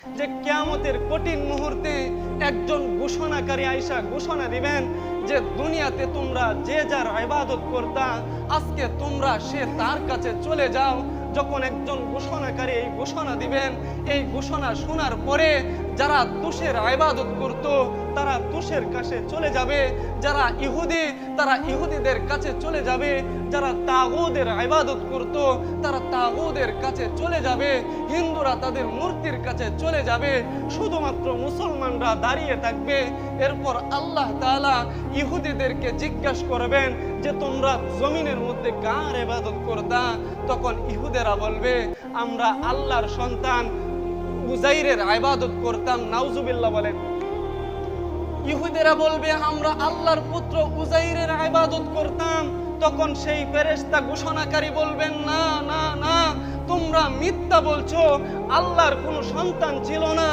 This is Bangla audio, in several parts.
যে কিয়ামতের কঠিন মুহূর্তে একজন ঘোষণাকারী আয়েশা ঘোষণা দিবেন যে দুনিয়াতে তোমরা যে যার ইবাদত করতা, আজকে তোমরা সে তার কাছে চলে যাও। যখন একজন ঘোষণাকারী এই ঘোষণা দিবেন, এই ঘোষণা শোনার পরে যারা তুষের ইবাদত করত তারা তুষের কাছে চলে যাবে, যারা ইহুদি তারা ইহুদিদের কাছে চলে যাবে, যারা তাগুদের ইবাদত করত তারা তাগুদের কাছে চলে যাবে, হিন্দুরা তাদের মূর্তির কাছে চলে যাবে, শুধুমাত্র মুসলমানরা দাঁড়িয়ে থাকবে। এরপর আল্লাহ তাআলা ইহুদিদেরকে জিজ্ঞাসা করবেন যে তোমরা জমিনের মধ্যে কার ইবাদত করতা? তখন ইহুদেরা বলবে আমরা আল্লাহর সন্তান উজাইরের ইবাদত করতাম। নাউজুবিল্লাহ বলেন। ইহুদেরা বলবে আমরা আল্লাহর পুত্র উজাইরের ইবাদত করতাম। তখন সেই ফেরেশতা ঘোষণাকারী বলবেন না না না, তোমরা মিথ্যা বলছো, আল্লাহর কোনো সন্তান ছিল না।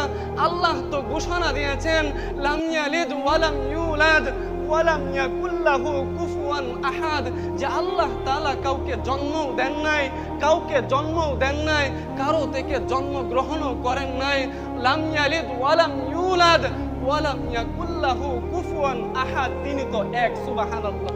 আল্লাহ তো ঘোষণা দিয়েছেন লাম ইয়ালিদ ওয়া লাম ইউলাদ ওয়া লাম ইয়াকুল লাহু কুফুয়ান আহাদ, যে আল্লাহ তাআলা কাউকে জন্মও দেন নাই, কাউকে জন্মও দেন নাই, কারো থেকে জন্মগ্রহণও করেন নাই। লাম ইয়ালিদ ওয়া লাম ইউলাদ ওয়া লাম ইয়াকুল লাহু কুফুয়ান আহাদ, তিনি তো এক। সুবহানাল্লাহ।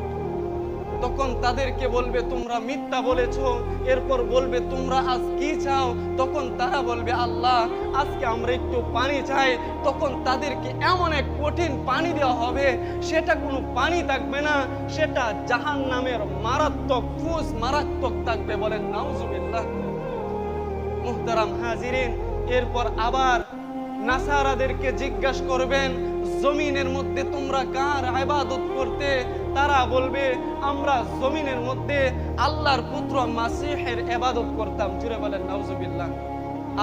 তখন তাদেরকে বলবে তোমরা মিথ্যা বলেছো। এরপর বলবে তোমরা আজ কি চাও? তখন তারা বলবে আল্লাহ আজকে আমরা একটু পানি চাই। তখন তাদেরকে এমন এক কঠিন পানি দেওয়া হবে, সেটা কোনো পানি থাকবে না, সেটা জাহান্নামের মারাত্মক ফুস, মারাত্মক থাকবে। বলেন নাউজুবিল্লাহ। মুহতারাম হাজিরিন, এরপর আবার নাসারাদেরকে জিজ্ঞাসা করবেন জমিনের মধ্যে তোমরা কার ইবাদত করতে? তারা বলবে আমরা জমিনের মধ্যে আল্লাহর পুত্র মাসিহের ইবাদত করতাম। জুড়ে বলেন নাউজুবিল্লাহ।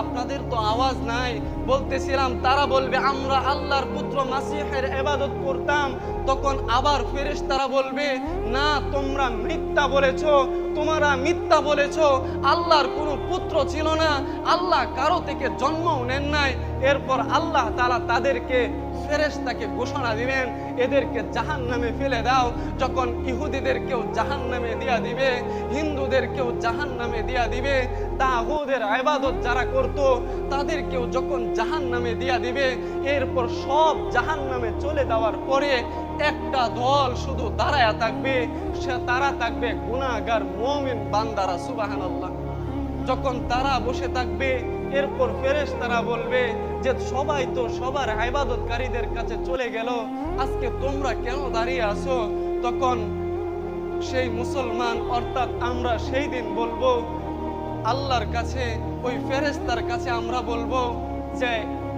আপনাদের তো আওয়াজ নাই, বলতেছিলাম তারা বলবে আমরা আল্লাহর পুত্র মাসিহের ইবাদত করতাম। তখন আবার ফেরেশতারা বলবে না, তোমরা মিথ্যা বলেছো, তোমরা মিথ্যা বলেছো, আল্লাহর কোনো পুত্র ছিল না, আল্লাহ কারো থেকে জন্মও নেন নাই। এরপর আল্লাহ তাআলা তাদেরকে ফেরেশতাকে ঘোষণা দিবেন এদেরকে জাহান্নামে ফেলে দাও। যখন ইহুদিদেরকেও জাহান্নামে দিয়া দিবে, হিন্দুদেরকেও জাহান্নামে দিয়া দিবে, তাগুদের ইবাদত যারা করত তাদেরকেও যখন জাহান্নামে দিয়া দিবে, এরপর সব জাহান্নামে চলে যাওয়ার পরে একটা দল শুধু দাঁড়ায়া থাকবে, সে তারা থাকবে গুনাহগার মুমিন বান্দারা। সুবহানাল্লাহ। যখন তারা বসে থাকবে, এরপর ফেরেশতারা বলবে যে সবাই তো সবার ইবাদতকারীদের কাছে চলে গেল, আজকে তোমরা কেন দাঁড়িয়ে আছো? তখন সেই মুসলমান অর্থাৎ আমরা সেই দিন বলবো আল্লাহর কাছে, ওই ফেরেশতার কাছে আমরা বলবো যে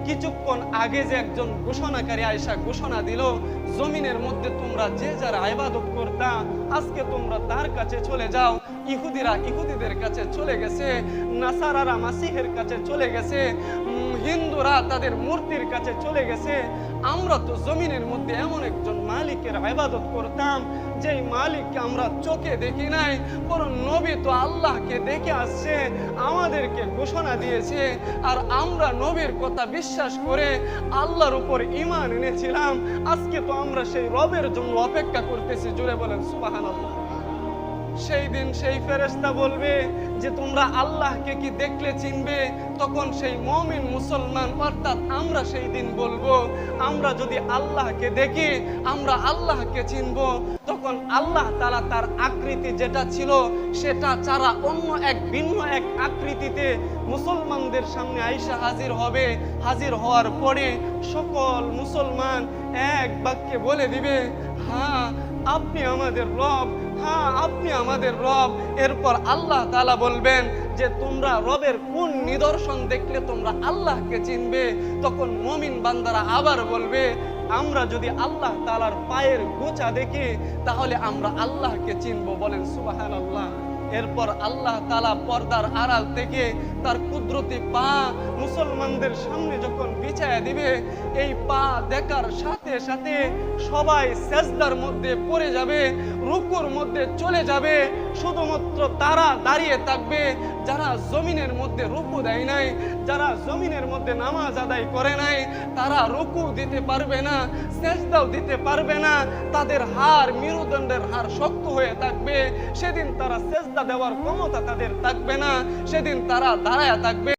কিছুক্ষণ আগে যে একজন ঘোষণাকারী আয়েশা ঘোষণা দিল জমিনের মধ্যে তোমরা যে যার ইবাদত করতা, আজকে তোমরা তার কাছে চলে যাও। ইহুদিরা ইহুদিদের কাছে চলে গেছে, নাসারারা মাসিহের কাছে চলে গেছে, হিন্দুরা তাদের মূর্তির কাছে চলে গেছে। আমরা তো জমিনের মধ্যে এমন একজন মালিকের ইবাদত করতাম যেই মালিককে আমরা চোখে দেখি নাই, বরং নবী তো আল্লাহকে দেখে আসছে, আমাদেরকে ঘোষণা দিয়েছে, আর আমরা নবীর কথা বিশ্বাস করে আল্লাহর উপর ঈমান এনেছিলাম। আজকে তো আমরা সেই রবের জন্য অপেক্ষা করতেছি। জুড়ে বলেন সুবহানাল্লাহ। সেই দিন সেই ফেরেশতা বলবে যে তোমরা আল্লাহকে কি দেখলে চিনবে? তখন সেই মুমিন মুসলমান অর্থাৎ আমরা সেই দিন বলবো আমরা যদি আল্লাহকে দেখি আমরা আল্লাহকে চিনব। তখন আল্লাহ তাআলা তার আকৃতি যেটা ছিল সেটা ছাড়া অন্য এক ভিন্ন এক আকৃতিতে মুসলমানদের সামনে আয়েশা হাজির হবে। হাজির হওয়ার পরে সকল মুসলমান এক বাক্যে বলে দিবে হ্যাঁ আপনি আমাদের রব, হ্যাঁ আপনি আমাদের রব। এরপর আল্লাহ তাআলা বলবেন যে তোমরা রবের কোন নিদর্শন দেখলে তোমরা আল্লাহকে চিনবে? তখন মুমিন বান্দারা আবার বলবে আমরা যদি আল্লাহ তাআলার পায়ের গোছা দেখি তাহলে আমরা আল্লাহকে চিনব। বলেন সুবহানাল্লাহ। এরপর আল্লাহ তাআলা পর্দার আড়াল থেকে তার কুদরতি পা মুসলমানদের সামনে যখন বিছায়া দিবে, এই পা দেখার সাথে সাথে সবাই সেজদার মধ্যে পড়ে যাবে, রুকুর মধ্যে চলে যাবে। শুধুমাত্র তারা দাঁড়িয়ে থাকবে যারা জমিনের মধ্যে রুকু দেয় নাই, যারা জমিনের মধ্যে নামাজ আদায় করে নাই, তারা রুকু দিতে পারবে না, সেজদাও দিতে পারবে না। তাদের হাড়, মেরুদণ্ডের হাড় শক্ত হয়ে থাকবে। সেদিন তারা সেজদা দেওয়ার ক্ষমতা তাদের থাকবে না, সেদিন তারা দাঁড়ায়া থাকবে।